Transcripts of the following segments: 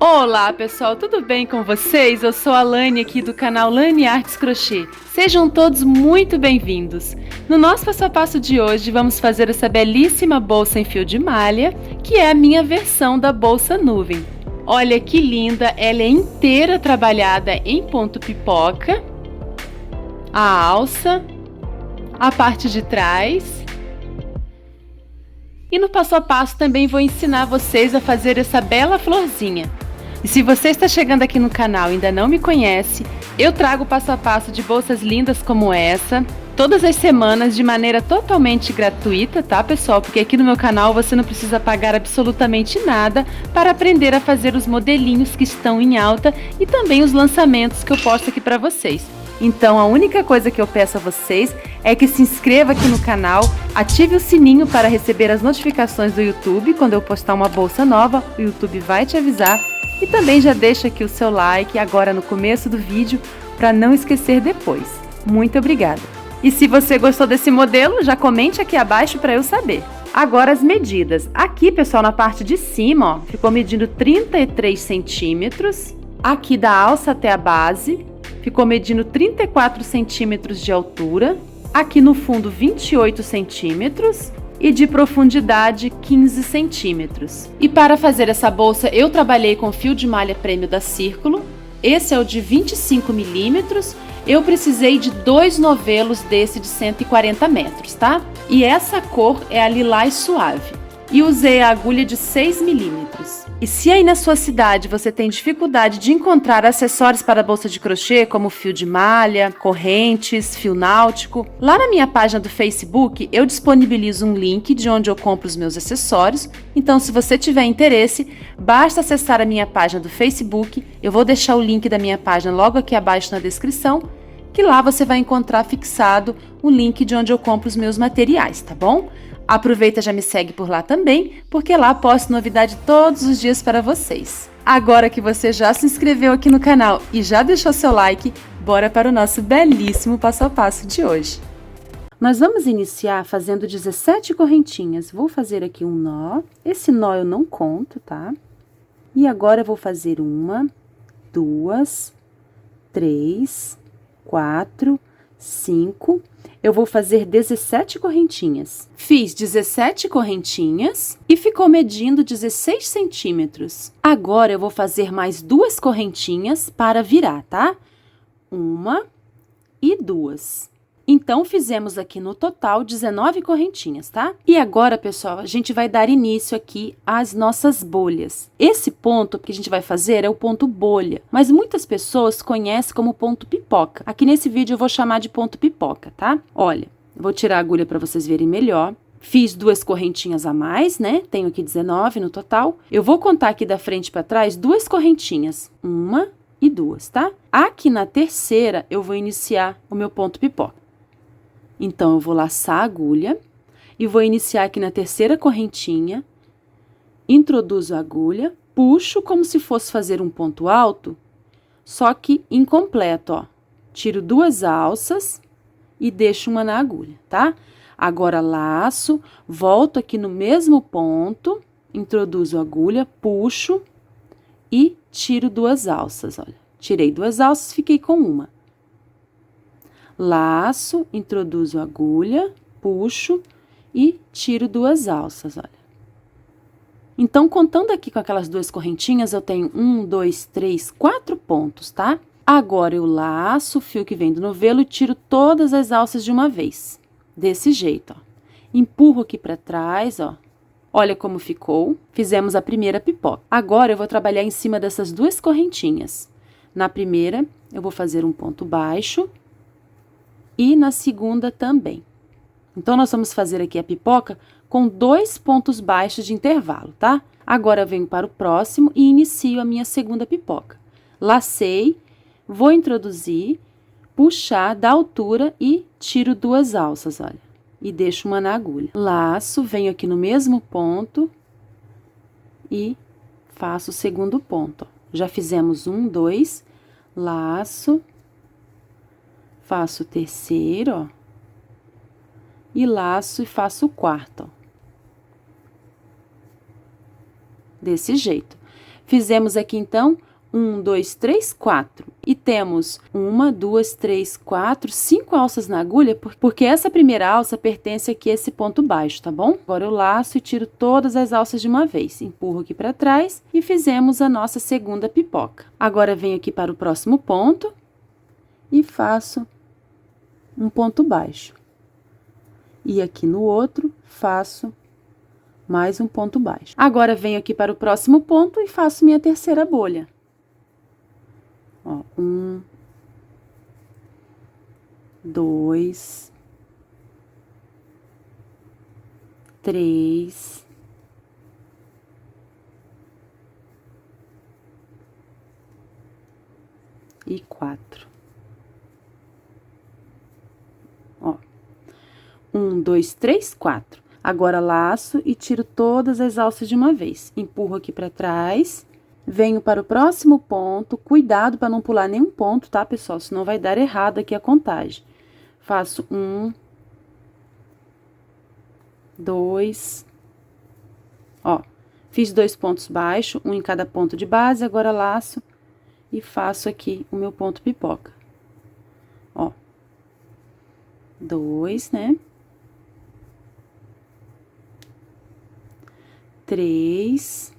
Olá pessoal, tudo bem com vocês? Eu sou a Lani aqui do canal Lani Artes Crochê. Sejam todos muito bem-vindos. No nosso passo a passo de hoje vamos fazer essa belíssima bolsa em fio de malha, que é a minha versão da bolsa nuvem. Olha que linda, ela é inteira trabalhada em ponto pipoca, a alça, a parte de trás. E no passo a passo também vou ensinar vocês a fazer essa bela florzinha. E se você está chegando aqui no canal e ainda não me conhece, eu trago passo a passo de bolsas lindas como essa, todas as semanas de maneira totalmente gratuita, tá pessoal? Porque aqui no meu canal você não precisa pagar absolutamente nada para aprender a fazer os modelinhos que estão em alta e também os lançamentos que eu posto aqui para vocês. Então a única coisa que eu peço a vocês é que se inscreva aqui no canal, ative o sininho para receber as notificações do YouTube. Quando eu postar uma bolsa nova, o YouTube vai te avisar. E também já deixa aqui o seu like agora no começo do vídeo para não esquecer depois. Muito obrigada! E se você gostou desse modelo, já comente aqui abaixo para eu saber. Agora as medidas. Aqui, pessoal, na parte de cima, ó, ficou medindo 33 centímetros. Aqui da alça até a base, ficou medindo 34 centímetros de altura. Aqui no fundo, 28 centímetros. E de profundidade 15 centímetros. E para fazer essa bolsa eu trabalhei com fio de malha prêmio da Círculo. Esse é o de 25 milímetros. Eu precisei de 2 novelos desse de 140 metros, tá? E essa cor é a lilás suave. E usei a agulha de 6 milímetros. E se aí na sua cidade você tem dificuldade de encontrar acessórios para bolsa de crochê, como fio de malha, correntes, fio náutico, lá na minha página do Facebook eu disponibilizo um link de onde eu compro os meus acessórios. Então, se você tiver interesse, basta acessar a minha página do Facebook. Eu vou deixar o link da minha página logo aqui abaixo na descrição, que lá você vai encontrar fixado o link de onde eu compro os meus materiais, tá bom? Aproveita e já me segue por lá também, porque lá posto novidade todos os dias para vocês. Agora que você já se inscreveu aqui no canal e já deixou seu like, bora para o nosso belíssimo passo a passo de hoje. Nós vamos iniciar fazendo 17 correntinhas. Vou fazer aqui um nó. Esse nó eu não conto, tá? E agora eu vou fazer 1, 2, 3, 4, 5... Eu vou fazer 17 correntinhas. Fiz 17 correntinhas e ficou medindo 16 centímetros. Agora, eu vou fazer mais 2 correntinhas para virar, tá? 1 e 2. Então, fizemos aqui no total 19 correntinhas, tá? E agora, pessoal, a gente vai dar início aqui às nossas bolhas. Esse ponto que a gente vai fazer é o ponto bolha, mas muitas pessoas conhecem como ponto pipoca. Aqui nesse vídeo eu vou chamar de ponto pipoca, tá? Olha, eu vou tirar a agulha para vocês verem melhor. Fiz 2 correntinhas a mais, né? Tenho aqui 19 no total. Eu vou contar aqui da frente para trás 2 correntinhas. 1 e 2, tá? Aqui na terceira eu vou iniciar o meu ponto pipoca. Então, eu vou laçar a agulha e vou iniciar aqui na terceira correntinha, introduzo a agulha, puxo como se fosse fazer um ponto alto, só que incompleto, ó. Tiro 2 alças e deixo uma na agulha, tá? Agora, laço, volto aqui no mesmo ponto, introduzo a agulha, puxo e tiro 2 alças, olha. Tirei 2 alças, fiquei com uma. Laço, introduzo a agulha, puxo e tiro 2 alças, olha. Então, contando aqui com aquelas 2 correntinhas, eu tenho 1, 2, 3, 4 pontos, tá? Agora, eu laço o fio que vem do novelo e tiro todas as alças de uma vez. Desse jeito, ó. Empurro aqui pra trás, ó. Olha como ficou. Fizemos a primeira pipoca. Agora, eu vou trabalhar em cima dessas 2 correntinhas. Na primeira, eu vou fazer um ponto baixo. E na segunda também. Então, nós vamos fazer aqui a pipoca com 2 pontos baixos de intervalo, tá? Agora, eu venho para o próximo e inicio a minha segunda pipoca. Lacei, vou introduzir, puxar da altura e tiro 2 alças, olha. E deixo uma na agulha. Laço, venho aqui no mesmo ponto e faço o segundo ponto, ó. Já fizemos 1, 2, laço. Faço o terceiro, ó, e laço e faço o quarto, ó. Desse jeito. Fizemos aqui, então, 1, 2, 3, 4. E temos 1, 2, 3, 4, 5 alças na agulha, porque essa primeira alça pertence aqui a esse ponto baixo, tá bom? Agora eu laço e tiro todas as alças de uma vez. Empurro aqui para trás e fizemos a nossa segunda pipoca. Agora venho aqui para o próximo ponto e faço um ponto baixo. E aqui no outro, faço mais um ponto baixo. Agora venho aqui para o próximo ponto e faço minha terceira bolha. Ó, 1, 2, 3, 4. Ó, 1, 2, 3, 4. Agora, laço e tiro todas as alças de uma vez. Empurro aqui para trás. Venho para o próximo ponto, cuidado para não pular nenhum ponto, tá, pessoal? Senão vai dar errado aqui a contagem. Faço 1, 2, ó, fiz 2 pontos baixos, um em cada ponto de base, agora laço e faço aqui o meu ponto pipoca. Ó, 2, né? 3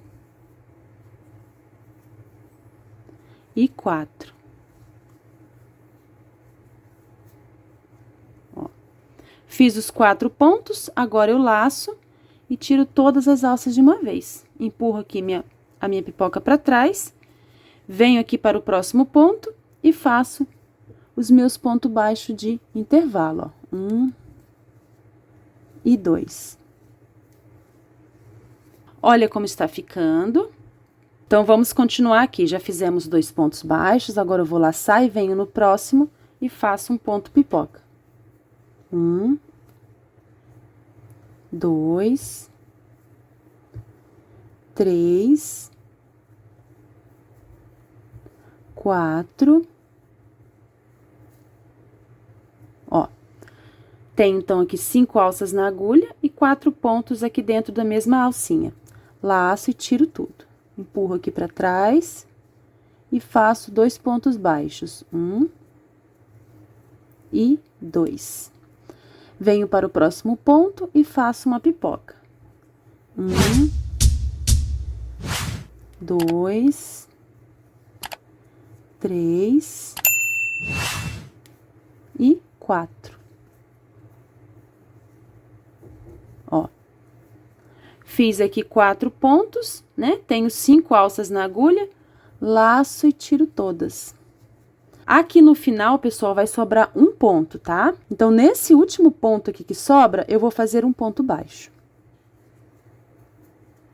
e 4. Ó, fiz os 4 pontos, agora eu laço e tiro todas as alças de uma vez. Empurro aqui a minha pipoca para trás, venho aqui para o próximo ponto e faço os meus pontos baixos de intervalo, ó. 1 e 2. Olha como está ficando. Então, vamos continuar aqui. Já fizemos 2 pontos baixos, agora eu vou laçar e venho no próximo e faço um ponto pipoca. 1, 2, 3, 4. Ó, tenho, então, aqui 5 alças na agulha e 4 pontos aqui dentro da mesma alcinha. Laço e tiro tudo. Empurro aqui para trás e faço 2 pontos baixos. 1 e 2. Venho para o próximo ponto e faço uma pipoca. 1, 2, 3 e 4. Ó, fiz aqui 4 pontos, né? Tenho 5 alças na agulha, laço e tiro todas. Aqui no final, pessoal, vai sobrar um ponto, tá? Então, nesse último ponto aqui que sobra, eu vou fazer um ponto baixo.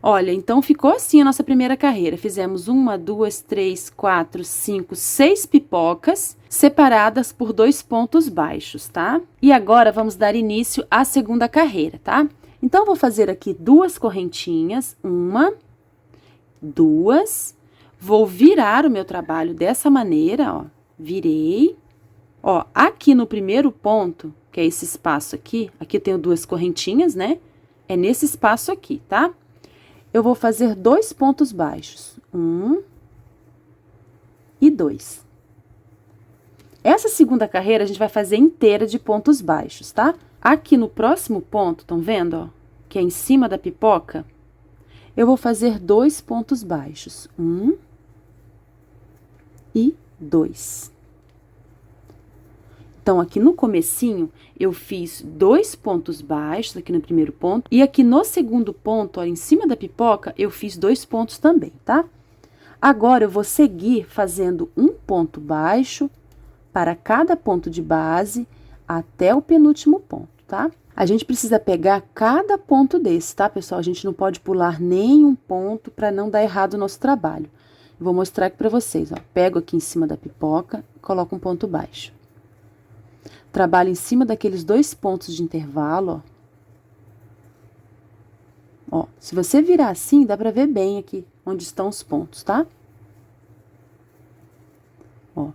Olha, então, ficou assim a nossa primeira carreira. Fizemos 1, 2, 3, 4, 5, 6 pipocas, separadas por 2 pontos baixos, tá? E agora, vamos dar início à segunda carreira, tá? Então, vou fazer aqui 2 correntinhas, 1, 2, vou virar o meu trabalho dessa maneira, ó, virei. Ó, aqui no primeiro ponto, que é esse espaço aqui, aqui eu tenho 2 correntinhas, né? É nesse espaço aqui, tá? Eu vou fazer 2 pontos baixos, 1 e 2. Essa segunda carreira a gente vai fazer inteira de pontos baixos, tá? Aqui no próximo ponto, estão vendo, ó? Que é em cima da pipoca, eu vou fazer 2 pontos baixos, 1 e 2. Então, aqui no comecinho, eu fiz 2 pontos baixos aqui no primeiro ponto, e aqui no segundo ponto, ó, em cima da pipoca, eu fiz 2 pontos também, tá? Agora, eu vou seguir fazendo um ponto baixo para cada ponto de base até o penúltimo ponto, tá? A gente precisa pegar cada ponto desse, tá, pessoal? A gente não pode pular nenhum ponto para não dar errado o nosso trabalho. Eu vou mostrar aqui para vocês, ó. Pego aqui em cima da pipoca, coloco um ponto baixo. Trabalho em cima daqueles 2 pontos de intervalo, ó. Ó, se você virar assim, dá pra ver bem aqui onde estão os pontos, tá? Ó.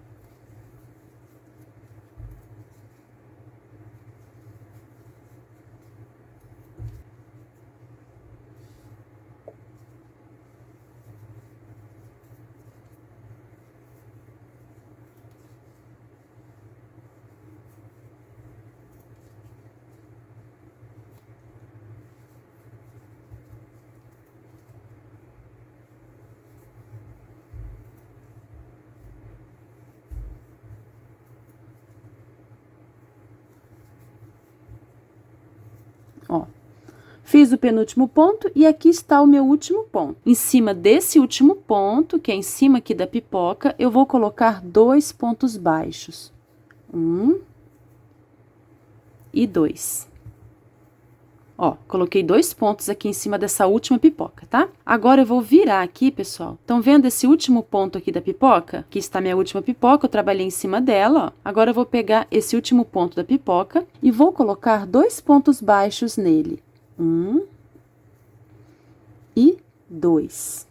Fiz o penúltimo ponto e aqui está o meu último ponto. Em cima desse último ponto, que é em cima aqui da pipoca, eu vou colocar 2 pontos baixos. 1 e 2. Ó, coloquei 2 pontos aqui em cima dessa última pipoca, tá? Agora eu vou virar aqui, pessoal. Estão vendo esse último ponto aqui da pipoca? Aqui está minha última pipoca, eu trabalhei em cima dela, ó. Agora eu vou pegar esse último ponto da pipoca e vou colocar 2 pontos baixos nele. 1 e 2.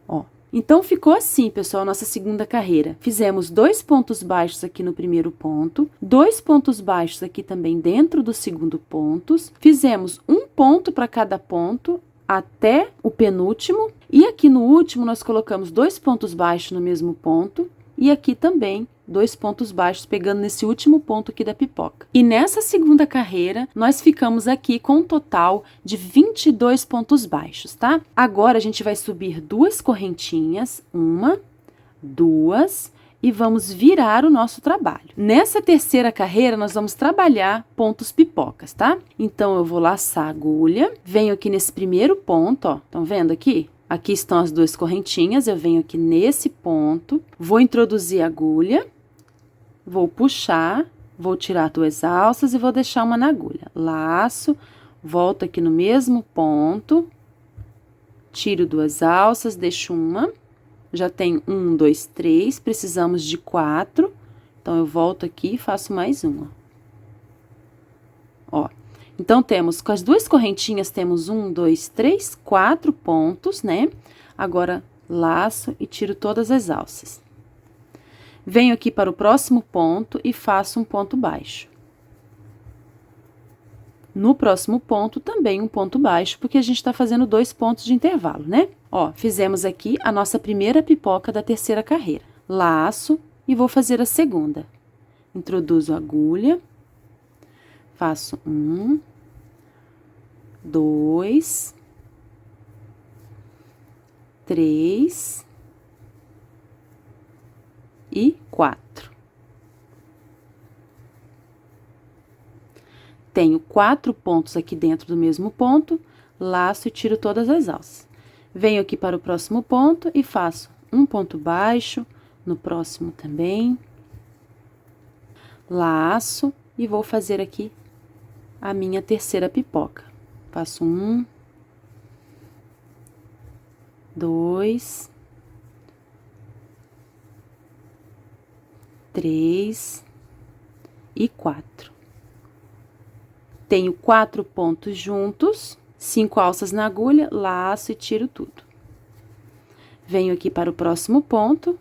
Ó. Então, ficou assim, pessoal, a nossa segunda carreira. Fizemos 2 pontos baixos aqui no primeiro ponto, 2 pontos baixos aqui também dentro do segundo ponto, fizemos um ponto para cada ponto até o penúltimo, e aqui no último nós colocamos 2 pontos baixos no mesmo ponto, e aqui também 2 pontos baixos, pegando nesse último ponto aqui da pipoca. E nessa segunda carreira, nós ficamos aqui com um total de 22 pontos baixos, tá? Agora, a gente vai subir 2 correntinhas, 1, 2, e vamos virar o nosso trabalho. Nessa terceira carreira, nós vamos trabalhar pontos pipocas, tá? Então, eu vou laçar a agulha, venho aqui nesse primeiro ponto, ó, estão vendo aqui? Aqui estão as 2 correntinhas, eu venho aqui nesse ponto, vou introduzir a agulha, vou puxar, vou tirar 2 alças e vou deixar uma na agulha. Laço, volto aqui no mesmo ponto, tiro 2 alças, deixo uma, já tenho 1, 2, 3, precisamos de 4, então eu volto aqui e faço mais uma. Ó. Então, temos, com as 2 correntinhas, temos 1, 2, 3, 4 pontos, né? Agora, laço e tiro todas as alças. Venho aqui para o próximo ponto e faço um ponto baixo. No próximo ponto, também um ponto baixo, porque a gente está fazendo 2 pontos de intervalo, né? Ó, fizemos aqui a nossa primeira pipoca da terceira carreira. Laço e vou fazer a segunda. Introduzo a agulha. Faço 1, 2, 3 e 4. Tenho 4 pontos aqui dentro do mesmo ponto, laço e tiro todas as alças. Venho aqui para o próximo ponto e faço um ponto baixo, no próximo também. Laço e vou fazer aqui a minha terceira pipoca. Faço 1, 2, 3 e 4. Tenho 4 pontos juntos, 5 alças na agulha, laço e tiro tudo. Venho aqui para o próximo ponto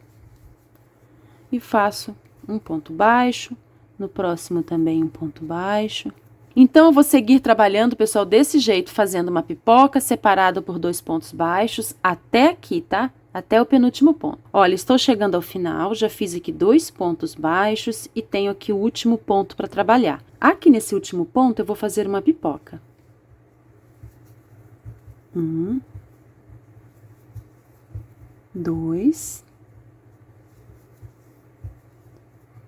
e faço um ponto baixo, no próximo também um ponto baixo. Então, eu vou seguir trabalhando, pessoal, desse jeito, fazendo uma pipoca separada por 2 pontos baixos até aqui, tá? Até o penúltimo ponto. Olha, estou chegando ao final, já fiz aqui 2 pontos baixos e tenho aqui o último ponto para trabalhar. Aqui nesse último ponto, eu vou fazer uma pipoca. 1, 2,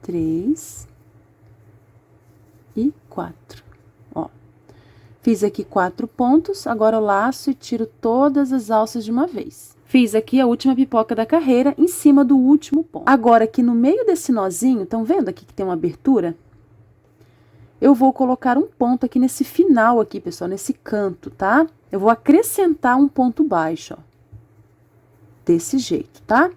3 e 4. Ó, fiz aqui 4 pontos, agora eu laço e tiro todas as alças de uma vez. Fiz aqui a última pipoca da carreira em cima do último ponto. Agora, aqui no meio desse nozinho, estão vendo aqui que tem uma abertura? Eu vou colocar um ponto aqui nesse final aqui, pessoal, nesse canto, tá? Eu vou acrescentar um ponto baixo, ó. Desse jeito, tá?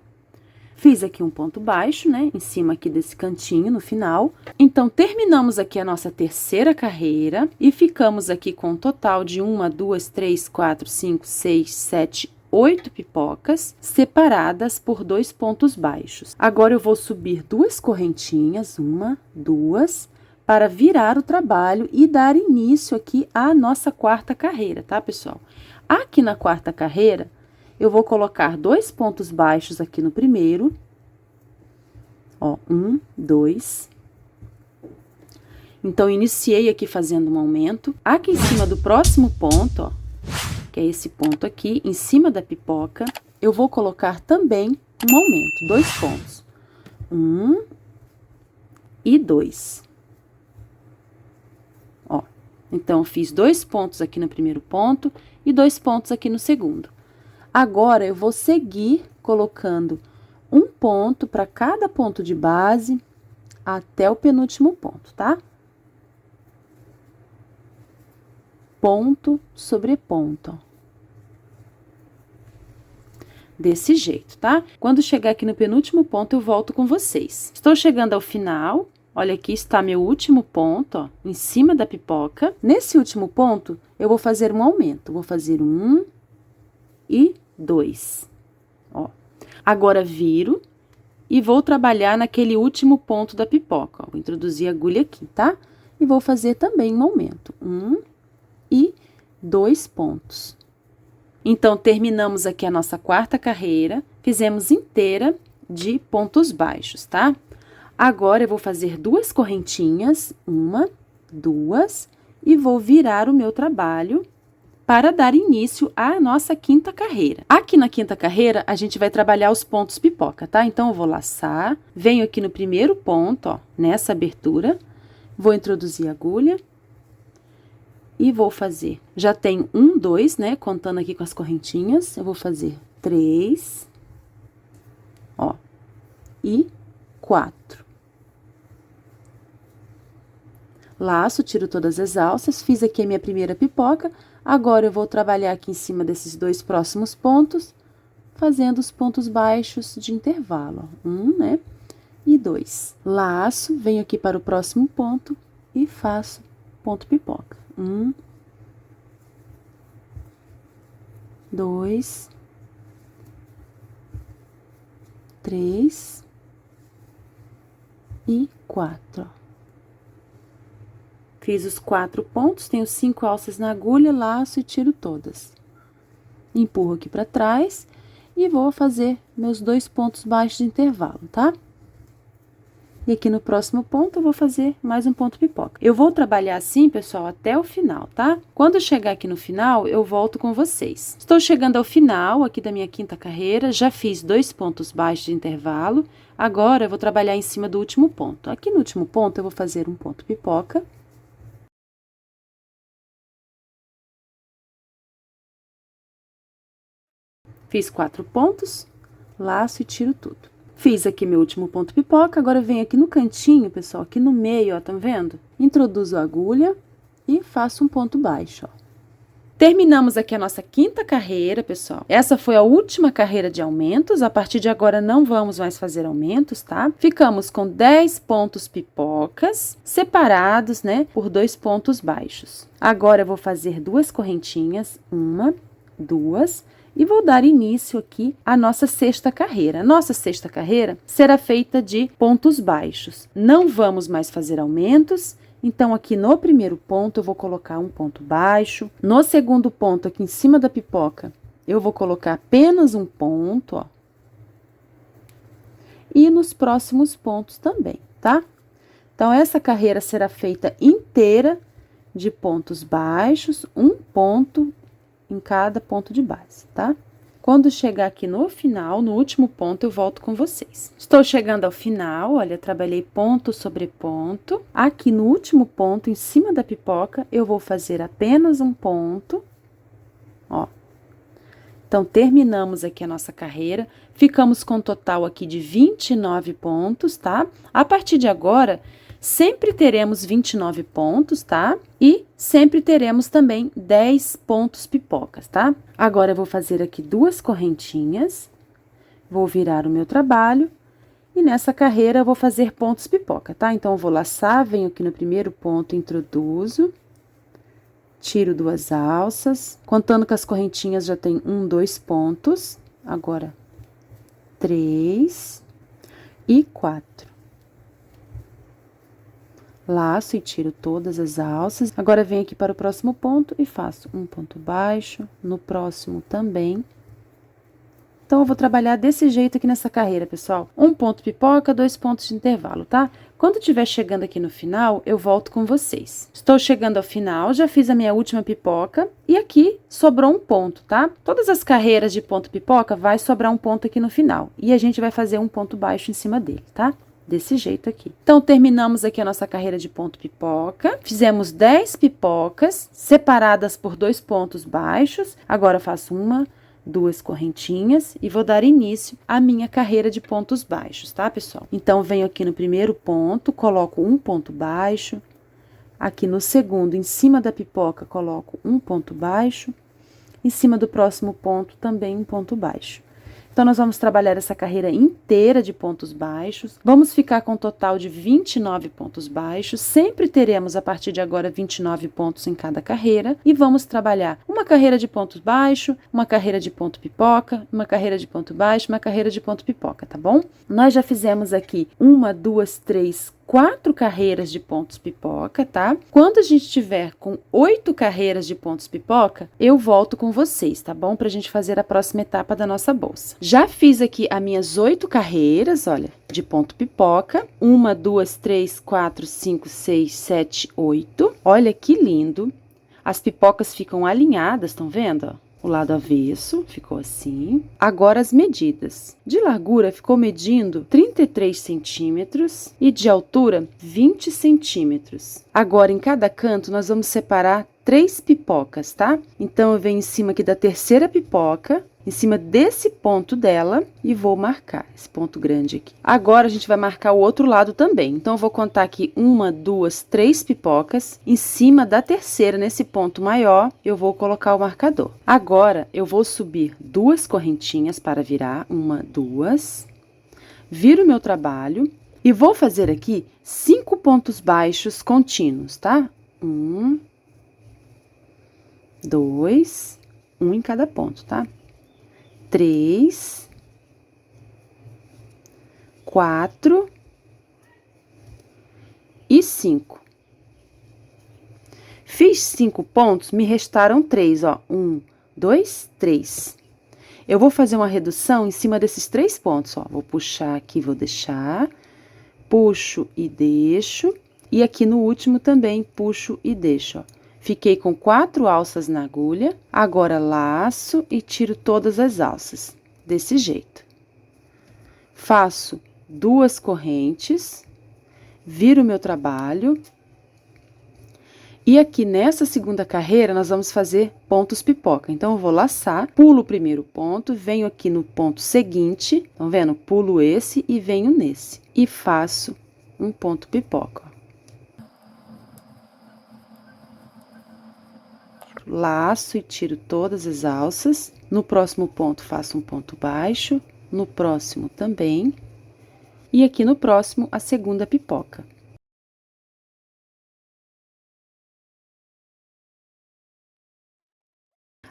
Fiz aqui um ponto baixo, né, em cima aqui desse cantinho, no final. Então, terminamos aqui a nossa terceira carreira e ficamos aqui com um total de 1, 2, 3, 4, 5, 6, 7, 8 pipocas, separadas por 2 pontos baixos. Agora, eu vou subir 2 correntinhas, 1, 2, para virar o trabalho e dar início aqui à nossa quarta carreira, tá, pessoal? Aqui na quarta carreira, eu vou colocar 2 pontos baixos aqui no primeiro. Ó, 1, 2. Então, iniciei aqui fazendo um aumento. Aqui em cima do próximo ponto, ó, que é esse ponto aqui, em cima da pipoca, eu vou colocar também um aumento, 2 pontos. 1 e 2. Ó, Então, fiz 2 pontos aqui no primeiro ponto e 2 pontos aqui no segundo. Agora, eu vou seguir colocando um ponto para cada ponto de base até o penúltimo ponto, tá? Ponto sobre ponto, ó. Desse jeito, tá? Quando chegar aqui no penúltimo ponto, eu volto com vocês. Estou chegando ao final. Olha, aqui está meu último ponto, ó, em cima da pipoca. Nesse último ponto, eu vou fazer um aumento. Vou fazer 1 e 2, ó. Agora, viro e vou trabalhar naquele último ponto da pipoca, ó. Vou introduzir a agulha aqui, tá? E vou fazer também um aumento. 1 e 2 pontos. Então, terminamos aqui a nossa quarta carreira, fizemos inteira de pontos baixos, tá? Agora, eu vou fazer 2 correntinhas, 1, 2, e vou virar o meu trabalho para dar início à nossa quinta carreira. Aqui na quinta carreira, a gente vai trabalhar os pontos pipoca, tá? Então, eu vou laçar, venho aqui no primeiro ponto, ó, nessa abertura, vou introduzir a agulha. E vou fazer, já tenho 1, 2, né, contando aqui com as correntinhas, eu vou fazer 3, ó, e 4. Laço, tiro todas as alças, fiz aqui a minha primeira pipoca, agora eu vou trabalhar aqui em cima desses 2 próximos pontos, fazendo os pontos baixos de intervalo, ó, 1, né, e 2. Laço, venho aqui para o próximo ponto e faço ponto pipoca. 1, 2, 3 e 4. Fiz os 4 pontos, tenho 5 alças na agulha, laço e tiro todas. Empurro aqui para trás e vou fazer meus 2 pontos baixos de intervalo, tá? E aqui no próximo ponto, eu vou fazer mais um ponto pipoca. Eu vou trabalhar assim, pessoal, até o final, tá? Quando chegar aqui no final, eu volto com vocês. Estou chegando ao final aqui da minha quinta carreira, já fiz 2 pontos baixos de intervalo. Agora, eu vou trabalhar em cima do último ponto. Aqui no último ponto, eu vou fazer um ponto pipoca. Fiz 4 pontos, laço e tiro tudo. Fiz aqui meu último ponto pipoca, agora eu venho aqui no cantinho, pessoal, aqui no meio, ó, tá vendo? Introduzo a agulha e faço um ponto baixo, ó. Terminamos aqui a nossa quinta carreira, pessoal. Essa foi a última carreira de aumentos, a partir de agora não vamos mais fazer aumentos, tá? Ficamos com 10 pontos pipocas, separados, né, por 2 pontos baixos. Agora, eu vou fazer 2 correntinhas, 1, 2, e vou dar início aqui à nossa sexta carreira. Nossa sexta carreira será feita de pontos baixos. Não vamos mais fazer aumentos, então aqui no primeiro ponto eu vou colocar um ponto baixo. No segundo ponto, aqui em cima da pipoca, eu vou colocar apenas um ponto, ó. E nos próximos pontos também, tá? Então, essa carreira será feita inteira de pontos baixos, um ponto em cada ponto de base, tá? Quando chegar aqui no final, no último ponto, eu volto com vocês. Estou chegando ao final, olha, trabalhei ponto sobre ponto. Aqui no último ponto, em cima da pipoca, eu vou fazer apenas um ponto, ó. Então, terminamos aqui a nossa carreira, ficamos com um total aqui de 29 pontos, tá? A partir de agora, sempre teremos 29 pontos, tá? E sempre teremos também 10 pontos pipocas, tá? Agora, eu vou fazer aqui 2 correntinhas, vou virar o meu trabalho, e nessa carreira eu vou fazer pontos pipoca, tá? Então, eu vou laçar, venho aqui no primeiro ponto, introduzo, tiro 2 alças, contando com as correntinhas já tem 1, 2 pontos, agora 3 e 4. Laço e tiro todas as alças. Agora, venho aqui para o próximo ponto e faço um ponto baixo, no próximo também. Então, eu vou trabalhar desse jeito aqui nessa carreira, pessoal. Um ponto pipoca, 2 pontos de intervalo, tá? Quando estiver chegando aqui no final, eu volto com vocês. Estou chegando ao final, já fiz a minha última pipoca e aqui sobrou um ponto, tá? Todas as carreiras de ponto pipoca vai sobrar um ponto aqui no final e a gente vai fazer um ponto baixo em cima dele, tá? Desse jeito aqui. Então, terminamos aqui a nossa carreira de ponto pipoca. Fizemos 10 pipocas, separadas por 2 pontos baixos. Agora, eu faço 1, 2 correntinhas e vou dar início à minha carreira de pontos baixos, tá, pessoal? Então, venho aqui no primeiro ponto, coloco um ponto baixo. Aqui no segundo, em cima da pipoca, coloco um ponto baixo. Em cima do próximo ponto, também um ponto baixo. Então, nós vamos trabalhar essa carreira inteira de pontos baixos. Vamos ficar com um total de 29 pontos baixos. Sempre teremos, a partir de agora, 29 pontos em cada carreira. E vamos trabalhar uma carreira de pontos baixos, uma carreira de ponto pipoca, uma carreira de ponto baixo, uma carreira de ponto pipoca, tá bom? Nós já fizemos aqui 1, 2, 3, 4 carreiras de pontos pipoca, tá? Quando a gente tiver com 8 carreiras de pontos pipoca, eu volto com vocês, tá bom? Pra gente fazer a próxima etapa da nossa bolsa. Já fiz aqui as minhas 8 carreiras, olha, de ponto pipoca. 1, 2, 3, 4, 5, 6, 7, 8. Olha que lindo. As pipocas ficam alinhadas, estão vendo, ó? O lado avesso ficou assim. Agora as medidas. De largura ficou medindo 33 centímetros e de altura 20 centímetros. Agora em cada canto nós vamos separar 3 pipocas, tá? Então eu venho em cima aqui da terceira pipoca, em cima desse ponto dela e vou marcar esse ponto grande aqui. Agora a gente vai marcar o outro lado também. Então eu vou contar aqui 1, 2, 3 pipocas. Em cima da terceira, nesse ponto maior, eu vou colocar o marcador. Agora eu vou subir 2 correntinhas para virar, 1, 2. Viro o meu trabalho e vou fazer aqui 5 pontos baixos contínuos, tá? 1, 2, 1 em cada ponto, tá? 3, 4 e 5. Fiz 5 pontos, me restaram 3, ó. 1, 2, 3. Eu vou fazer uma redução em cima desses 3 pontos, ó. Vou puxar aqui, vou deixar, puxo e deixo. E aqui no último também puxo e deixo, ó. Fiquei com 4 alças na agulha, agora laço e tiro todas as alças, desse jeito. Faço 2 correntes, viro o meu trabalho. E aqui nessa segunda carreira, nós vamos fazer pontos pipoca. Então, eu vou laçar, pulo o primeiro ponto, venho aqui no ponto seguinte, estão vendo? Pulo esse e venho nesse. E faço um ponto pipoca, ó. Laço e tiro todas as alças. No próximo ponto, faço um ponto baixo. No próximo também. E aqui no próximo, a segunda pipoca.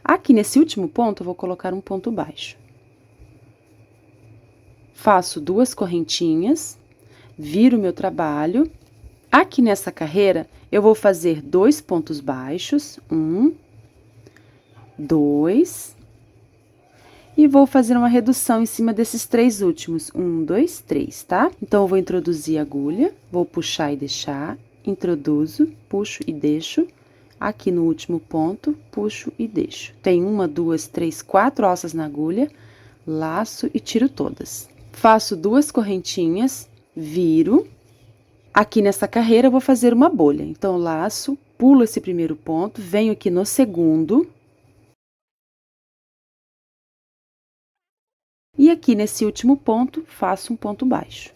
Aqui nesse último ponto, eu vou colocar um ponto baixo. Faço 2 correntinhas, viro o meu trabalho. Aqui nessa carreira, eu vou fazer 2 pontos baixos, 1, 2, e vou fazer uma redução em cima desses 3 últimos, 1, 2, 3, tá? Então, eu vou introduzir a agulha, vou puxar e deixar, introduzo, puxo e deixo, aqui no último ponto, puxo e deixo. Tem 1, 2, 3, 4 alças na agulha, laço e tiro todas. Faço 2 correntinhas, viro. Aqui nessa carreira, eu vou fazer uma bolha. Então, laço, pulo esse primeiro ponto, venho aqui no segundo. E aqui nesse último ponto, faço um ponto baixo.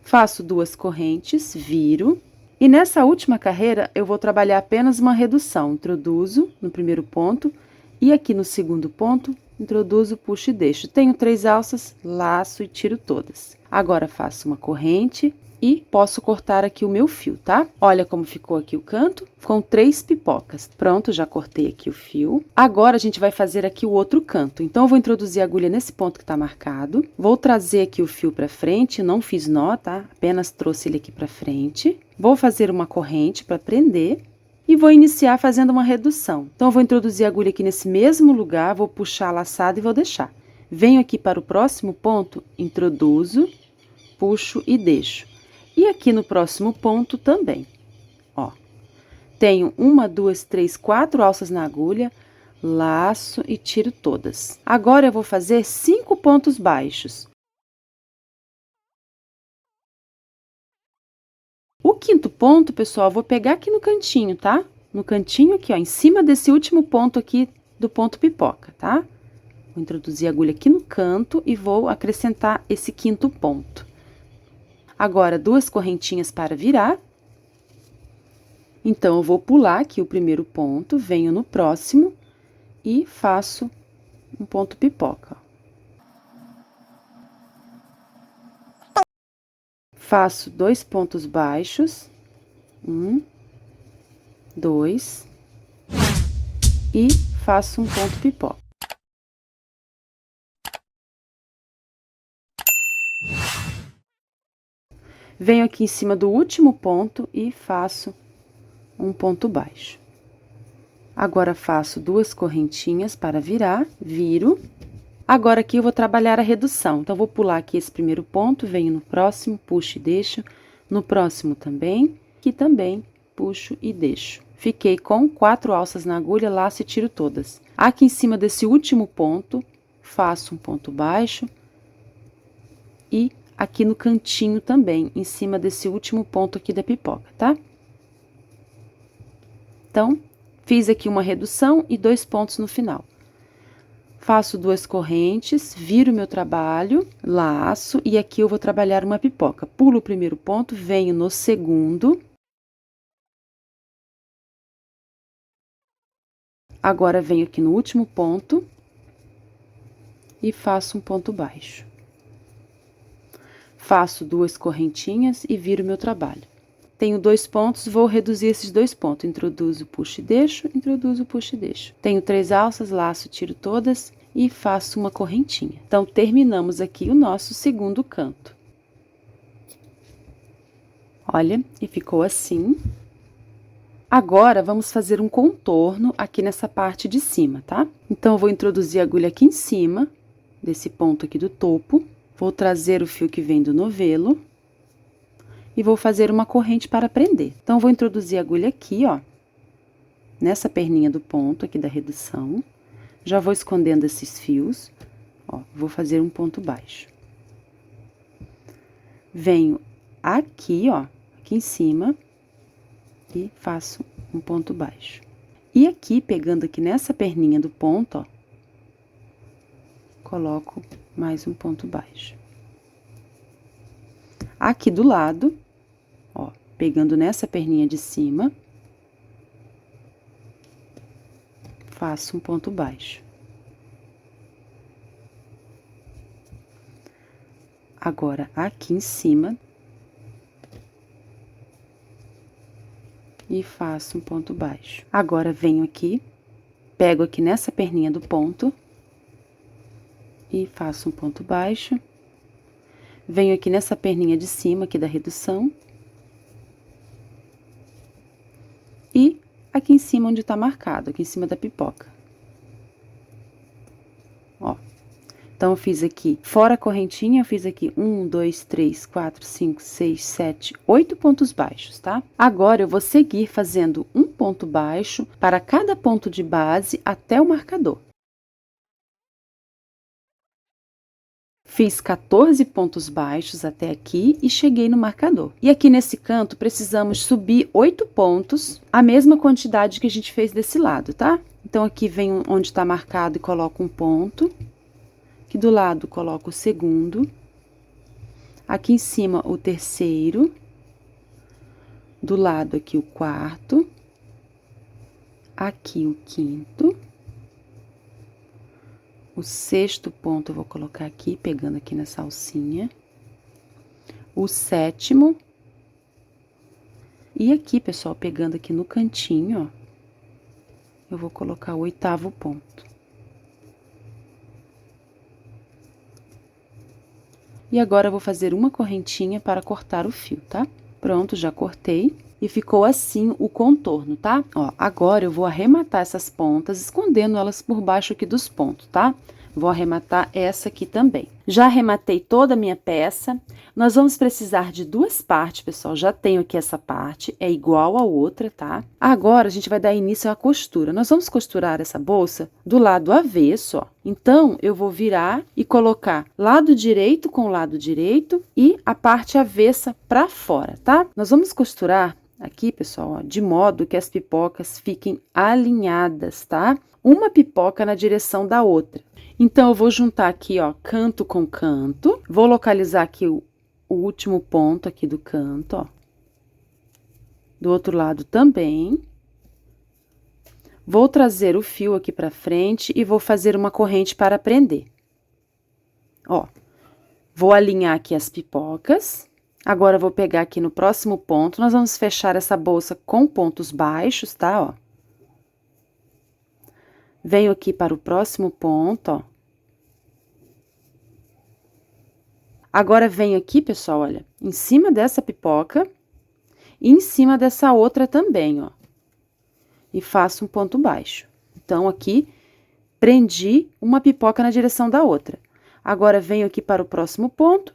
Faço 2 correntes, viro. E nessa última carreira, eu vou trabalhar apenas uma redução. Introduzo no primeiro ponto e aqui no segundo ponto, introduzo, puxo e deixo. Tenho 3 alças, laço e tiro todas. Agora, faço uma corrente e posso cortar aqui o meu fio, tá? Olha como ficou aqui o canto, com 3 pipocas. Pronto, já cortei aqui o fio. Agora, a gente vai fazer aqui o outro canto. Então, eu vou introduzir a agulha nesse ponto que tá marcado. Vou trazer aqui o fio pra frente, não fiz nó, tá? Apenas trouxe ele aqui pra frente. Vou fazer uma corrente para prender. E vou iniciar fazendo uma redução. Então, eu vou introduzir a agulha aqui nesse mesmo lugar, vou puxar a laçada e vou deixar. Venho aqui para o próximo ponto, introduzo, puxo e deixo. E aqui no próximo ponto também, ó. Tenho 1, 2, 3, 4 alças na agulha, laço e tiro todas. Agora, eu vou fazer 5 pontos baixos. quinto ponto, pessoal, eu vou pegar aqui no cantinho, tá? No cantinho aqui, ó, em cima desse último ponto aqui do ponto pipoca, tá? Vou introduzir a agulha aqui no canto e vou acrescentar esse quinto ponto. Agora, 2 correntinhas para virar. Então, eu vou pular aqui o primeiro ponto, venho no próximo e faço um ponto pipoca. Faço 2 pontos baixos, 1, 2, e faço um ponto pipoca. Venho aqui em cima do último ponto e faço um ponto baixo. Agora, faço 2 correntinhas para virar, viro. Agora, aqui eu vou trabalhar a redução. Então, vou pular aqui esse primeiro ponto, venho no próximo, puxo e deixo. No próximo também, aqui também, puxo e deixo. Fiquei com 4 alças na agulha, laço e tiro todas. Aqui em cima desse último ponto, faço um ponto baixo. E aqui no cantinho também, em cima desse último ponto aqui da pipoca, tá? Então, fiz aqui uma redução e 2 pontos no final. Faço 2 correntes, viro meu trabalho, laço, e aqui eu vou trabalhar uma pipoca. Pulo o primeiro ponto, venho no segundo. Agora, venho aqui no último ponto e faço um ponto baixo. Faço 2 correntinhas e viro meu trabalho. Tenho 2 pontos, vou reduzir esses 2 pontos. Introduzo, puxo e deixo, introduzo, puxo e deixo. Tenho 3 alças, laço, tiro todas e faço uma correntinha. Então, terminamos aqui o nosso segundo canto. Olha, e ficou assim. Agora, vamos fazer um contorno aqui nessa parte de cima, tá? Então, eu vou introduzir a agulha aqui em cima, desse ponto aqui do topo. Vou trazer o fio que vem do novelo. E vou fazer uma corrente para prender. Então, vou introduzir a agulha aqui, ó, nessa perninha do ponto aqui da redução. Já vou escondendo esses fios, ó, vou fazer um ponto baixo. Venho aqui, ó, aqui em cima, e faço um ponto baixo. E aqui, pegando aqui nessa perninha do ponto, ó, coloco mais um ponto baixo. Aqui do lado, ó, pegando nessa perninha de cima, faço um ponto baixo. Agora, aqui em cima, e faço um ponto baixo. Agora, venho aqui, pego aqui nessa perninha do ponto, e faço um ponto baixo. Venho aqui nessa perninha de cima, aqui da redução. E aqui em cima, onde tá marcado, aqui em cima da pipoca. Ó. Então, eu fiz aqui, fora a correntinha, eu fiz aqui 1, 2, 3, 4, 5, 6, 7, 8 pontos baixos, tá? Agora, eu vou seguir fazendo um ponto baixo para cada ponto de base até o marcador. Fiz 14 pontos baixos até aqui e cheguei no marcador. E aqui nesse canto, precisamos subir 8 pontos, a mesma quantidade que a gente fez desse lado, tá? Então, aqui venho onde tá marcado e coloco um ponto. Aqui do lado, coloco o segundo. Aqui em cima, o terceiro. Do lado, aqui, o quarto. Aqui, o quinto. O sexto ponto eu vou colocar aqui, pegando aqui nessa alcinha. O sétimo. E aqui, pessoal, pegando aqui no cantinho, ó, eu vou colocar o 8º ponto. E agora, eu vou fazer uma correntinha para cortar o fio, tá? Pronto, já cortei. E ficou assim o contorno, tá? Ó, agora eu vou arrematar essas pontas, escondendo elas por baixo aqui dos pontos, tá? Vou arrematar essa aqui também. Já arrematei toda a minha peça. Nós vamos precisar de duas partes, pessoal. Já tenho aqui essa parte, é igual a outra, tá? Agora, a gente vai dar início à costura. Nós vamos costurar essa bolsa do lado avesso, ó. Então, eu vou virar e colocar lado direito com lado direito e a parte avessa pra fora, tá? Nós vamos costurar aqui, pessoal, ó, de modo que as pipocas fiquem alinhadas, tá? Uma pipoca na direção da outra. Então, eu vou juntar aqui, ó, canto com canto. Vou localizar aqui o último ponto aqui do canto, ó. Do outro lado também. Vou trazer o fio aqui pra frente e vou fazer uma corrente para prender. Ó, vou alinhar aqui as pipocas. Agora, eu vou pegar aqui no próximo ponto. Nós vamos fechar essa bolsa com pontos baixos, tá, ó. Venho aqui para o próximo ponto, ó. Agora, venho aqui, pessoal, olha, em cima dessa pipoca e em cima dessa outra também, ó. E faço um ponto baixo. Então, aqui, prendi uma pipoca na direção da outra. Agora, venho aqui para o próximo ponto.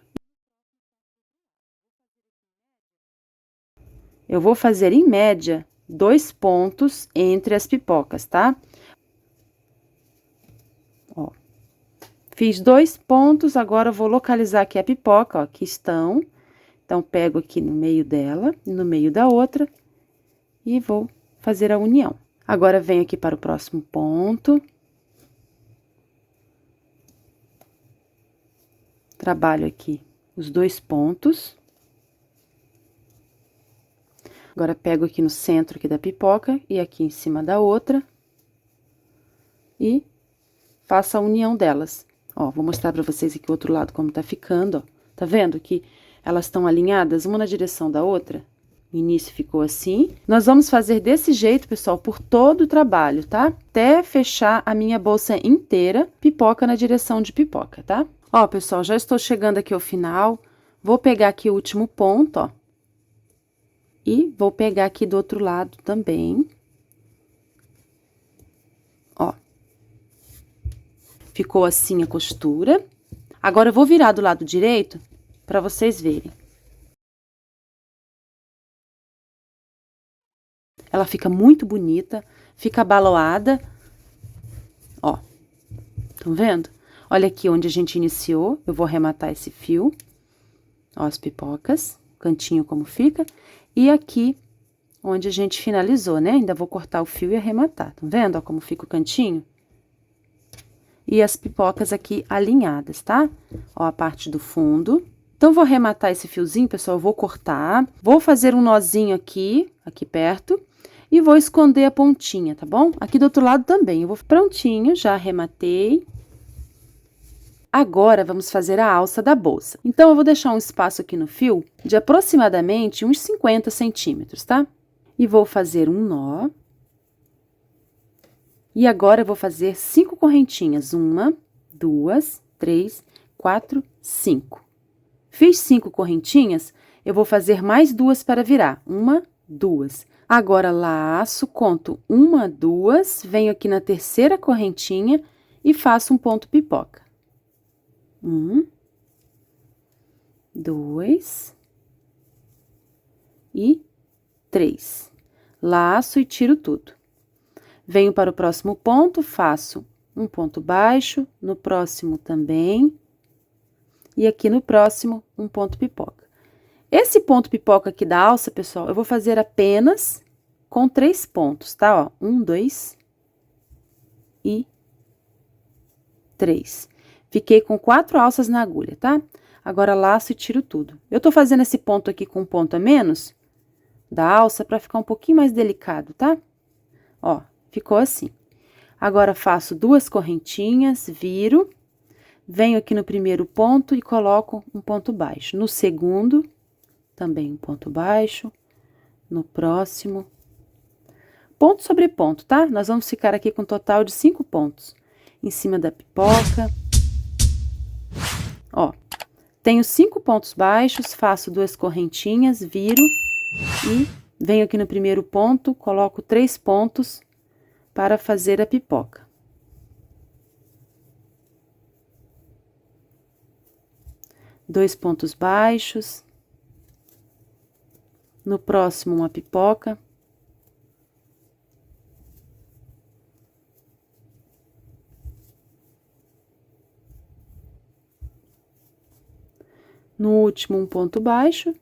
Eu vou fazer, em média, 2 pontos entre as pipocas, tá? Ó. Fiz 2 pontos, agora eu vou localizar aqui a pipoca, ó, aqui estão. Então, pego aqui no meio dela, no meio da outra, e vou fazer a união. Agora, venho aqui para o próximo ponto. Trabalho aqui os 2 pontos. Agora, pego aqui no centro aqui da pipoca e aqui em cima da outra. E faço a união delas. Ó, vou mostrar pra vocês aqui o outro lado como tá ficando, ó. Tá vendo que elas estão alinhadas uma na direção da outra? O início ficou assim. Nós vamos fazer desse jeito, pessoal, por todo o trabalho, tá? Até fechar a minha bolsa inteira, pipoca na direção de pipoca, tá? Ó, pessoal, já estou chegando aqui ao final. Vou pegar aqui o último ponto, ó. E vou pegar aqui do outro lado também. Ó. Ficou assim a costura. Agora, eu vou virar do lado direito para vocês verem. Ela fica muito bonita, fica abaloada. Ó, estão vendo? Olha aqui onde a gente iniciou, eu vou arrematar esse fio. Ó, as pipocas, cantinho como fica. E aqui, onde a gente finalizou, né? Ainda vou cortar o fio e arrematar, tá vendo? Ó, como fica o cantinho. E as pipocas aqui alinhadas, tá? Ó, a parte do fundo. Então, vou arrematar esse fiozinho, pessoal, eu vou cortar. Vou fazer um nozinho aqui perto. E vou esconder a pontinha, tá bom? Aqui do outro lado também, eu vou... Prontinho, já arrematei. Agora, vamos fazer a alça da bolsa. Então, eu vou deixar um espaço aqui no fio de aproximadamente uns 50 centímetros, tá? E vou fazer um nó. E agora, eu vou fazer 5 correntinhas. 1, 2, 3, 4, 5. Fiz 5 correntinhas, eu vou fazer mais 2 para virar. 1, 2. Agora, laço, conto 1, 2, venho aqui na terceira correntinha e faço um ponto pipoca. 1, 2 e 3. Laço e tiro tudo. Venho para o próximo ponto, faço um ponto baixo, no próximo também, e aqui no próximo, um ponto pipoca. Esse ponto pipoca aqui da alça, pessoal, eu vou fazer apenas com 3 pontos, tá? Ó, 1, 2 e 3. Fiquei com 4 alças na agulha, tá? Agora, laço e tiro tudo. Eu tô fazendo esse ponto aqui com um ponto a menos da alça pra ficar um pouquinho mais delicado, tá? Ó, ficou assim. Agora, faço 2 correntinhas, viro, venho aqui no primeiro ponto e coloco um ponto baixo. No segundo, também um ponto baixo. No próximo, ponto sobre ponto, tá? Nós vamos ficar aqui com um total de 5 pontos. Em cima da pipoca. Ó, tenho 5 pontos baixos, faço 2 correntinhas, viro e venho aqui no primeiro ponto, coloco 3 pontos para fazer a pipoca. 2 pontos baixos. No próximo, uma pipoca. No último, um ponto baixo.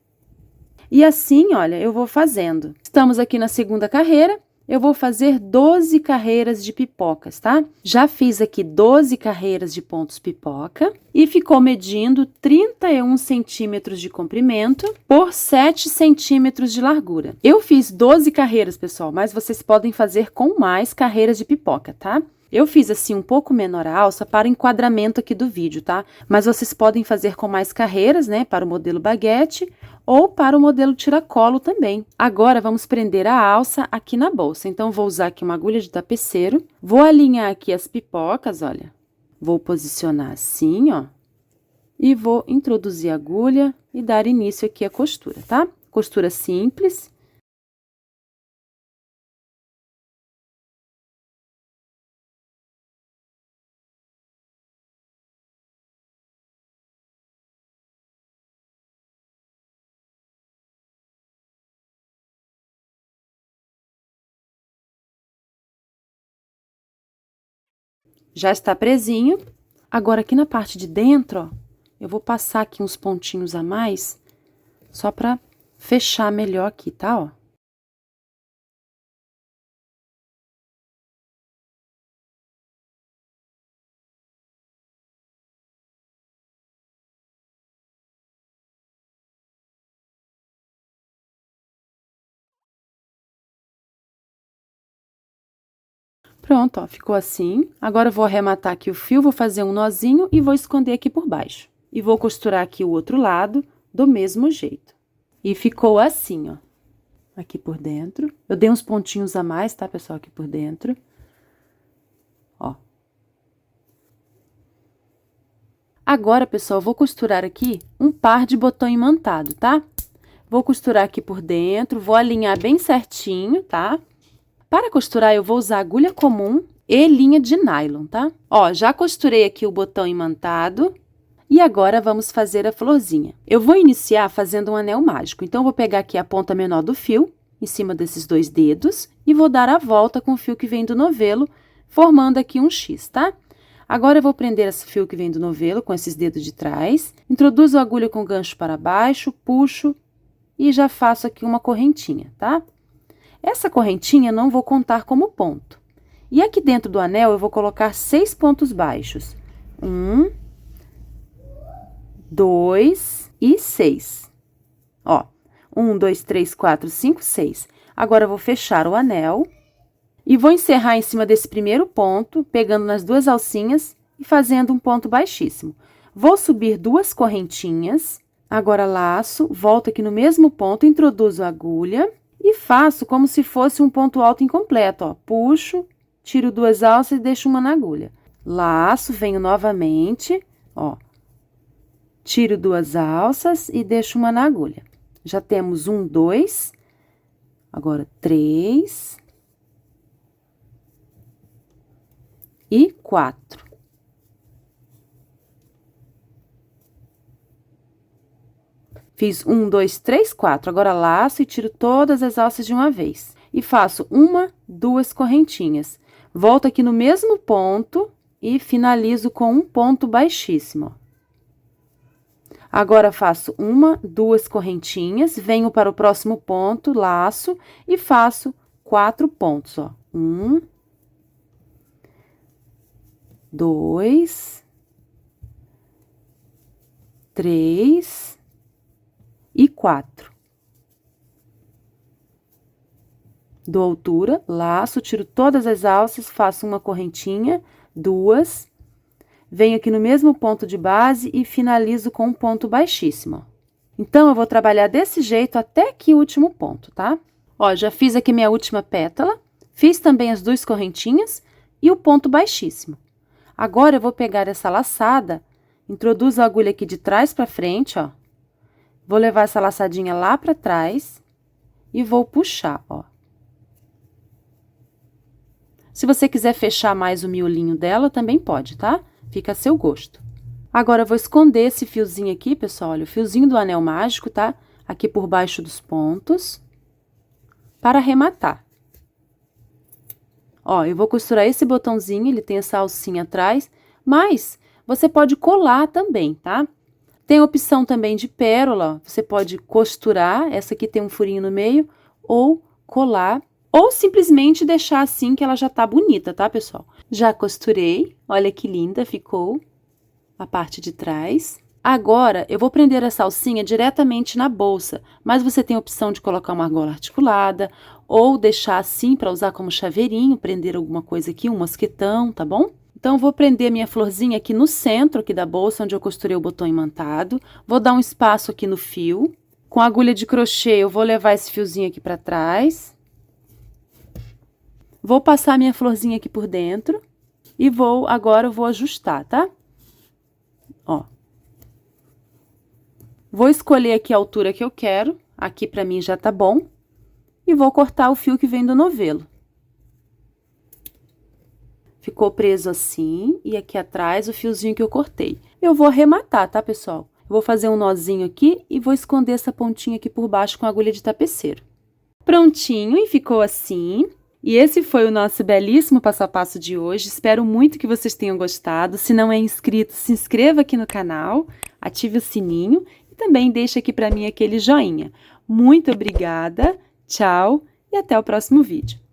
E assim, olha, eu vou fazendo. Estamos aqui na segunda carreira. Eu vou fazer 12 carreiras de pipocas, tá? Já fiz aqui 12 carreiras de pontos pipoca e ficou medindo 31 centímetros de comprimento por 7 centímetros de largura. Eu fiz 12 carreiras, pessoal, mas vocês podem fazer com mais carreiras de pipoca, tá? Eu fiz assim um pouco menor a alça para o enquadramento aqui do vídeo, tá? Mas vocês podem fazer com mais carreiras, né? Para o modelo baguete ou para o modelo tiracolo também. Agora, vamos prender a alça aqui na bolsa. Então, vou usar aqui uma agulha de tapeceiro. Vou alinhar aqui as pipocas, olha. Vou posicionar assim, ó. E vou introduzir a agulha e dar início aqui à costura, tá? Costura simples. Já está presinho. Agora, aqui na parte de dentro, ó, eu vou passar aqui uns pontinhos a mais, só para fechar melhor aqui, tá, ó? Pronto, ó, ficou assim. Agora, eu vou arrematar aqui o fio, vou fazer um nozinho e vou esconder aqui por baixo. E vou costurar aqui o outro lado do mesmo jeito. E ficou assim, ó. Aqui por dentro. Eu dei uns pontinhos a mais, tá, pessoal, aqui por dentro. Ó. Agora, pessoal, eu vou costurar aqui um par de botão imantado, tá? Vou costurar aqui por dentro, vou alinhar bem certinho, tá? Para costurar, eu vou usar agulha comum e linha de nylon, tá? Ó, já costurei aqui o botão imantado e agora vamos fazer a florzinha. Eu vou iniciar fazendo um anel mágico, então, eu vou pegar aqui a ponta menor do fio, em cima desses 2 dedos, e vou dar a volta com o fio que vem do novelo, formando aqui um X, tá? Agora, eu vou prender esse fio que vem do novelo com esses dedos de trás, introduzo a agulha com o gancho para baixo, puxo e já faço aqui uma correntinha, tá? Essa correntinha não vou contar como ponto. E aqui dentro do anel, eu vou colocar 6 pontos baixos. 1, 2 e 6. Ó, 1, 2, 3, 4, 5, 6. Agora, eu vou fechar o anel e vou encerrar em cima desse primeiro ponto, pegando nas 2 alcinhas e fazendo um ponto baixíssimo. Vou subir 2 correntinhas, agora laço, volto aqui no mesmo ponto, introduzo a agulha e faço como se fosse um ponto alto incompleto, ó. Puxo, tiro 2 alças e deixo uma na agulha. Laço, venho novamente, ó. Tiro 2 alças e deixo uma na agulha. Já temos 1, 2, agora 3 e 4. Fiz 1, 2, 3, 4. Agora, laço e tiro todas as alças de uma vez. E faço 1, 2 correntinhas. Volto aqui no mesmo ponto e finalizo com um ponto baixíssimo, ó. Agora, faço 1, 2 correntinhas, venho para o próximo ponto, laço e faço 4 pontos, ó. 1, 2, 3 e 4. Dou altura, laço, tiro todas as alças, faço uma correntinha, 2, venho aqui no mesmo ponto de base e finalizo com um ponto baixíssimo. Então, eu vou trabalhar desse jeito até aqui o último ponto, tá? Ó, já fiz aqui minha última pétala, fiz também as 2 correntinhas e o ponto baixíssimo. Agora, eu vou pegar essa laçada, introduzo a agulha aqui de trás para frente, ó. Vou levar essa laçadinha lá para trás e vou puxar, ó. Se você quiser fechar mais o miolinho dela, também pode, tá? Fica a seu gosto. Agora, eu vou esconder esse fiozinho aqui, pessoal, olha, o fiozinho do anel mágico, tá? Aqui por baixo dos pontos, para arrematar. Ó, eu vou costurar esse botãozinho, ele tem essa alcinha atrás, mas você pode colar também, tá? Tem a opção também de pérola, você pode costurar, essa aqui tem um furinho no meio, ou colar, ou simplesmente deixar assim que ela já tá bonita, tá, pessoal? Já costurei, olha que linda ficou a parte de trás. Agora, eu vou prender essa alcinha diretamente na bolsa, mas você tem a opção de colocar uma argola articulada, ou deixar assim para usar como chaveirinho, prender alguma coisa aqui, um mosquetão, tá bom? Então, vou prender minha florzinha aqui no centro aqui da bolsa, onde eu costurei o botão imantado. Vou dar um espaço aqui no fio. Com a agulha de crochê, eu vou levar esse fiozinho aqui para trás. Vou passar minha florzinha aqui por dentro. E agora eu vou ajustar, tá? Ó. Vou escolher aqui a altura que eu quero. Aqui pra mim já tá bom. E vou cortar o fio que vem do novelo. Ficou preso assim, e aqui atrás o fiozinho que eu cortei. Eu vou arrematar, tá, pessoal? Eu vou fazer um nozinho aqui e vou esconder essa pontinha aqui por baixo com a agulha de tapeceiro. Prontinho, e ficou assim. E esse foi o nosso belíssimo passo a passo de hoje. Espero muito que vocês tenham gostado. Se não é inscrito, se inscreva aqui no canal, ative o sininho e também deixe aqui para mim aquele joinha. Muito obrigada, tchau e até o próximo vídeo.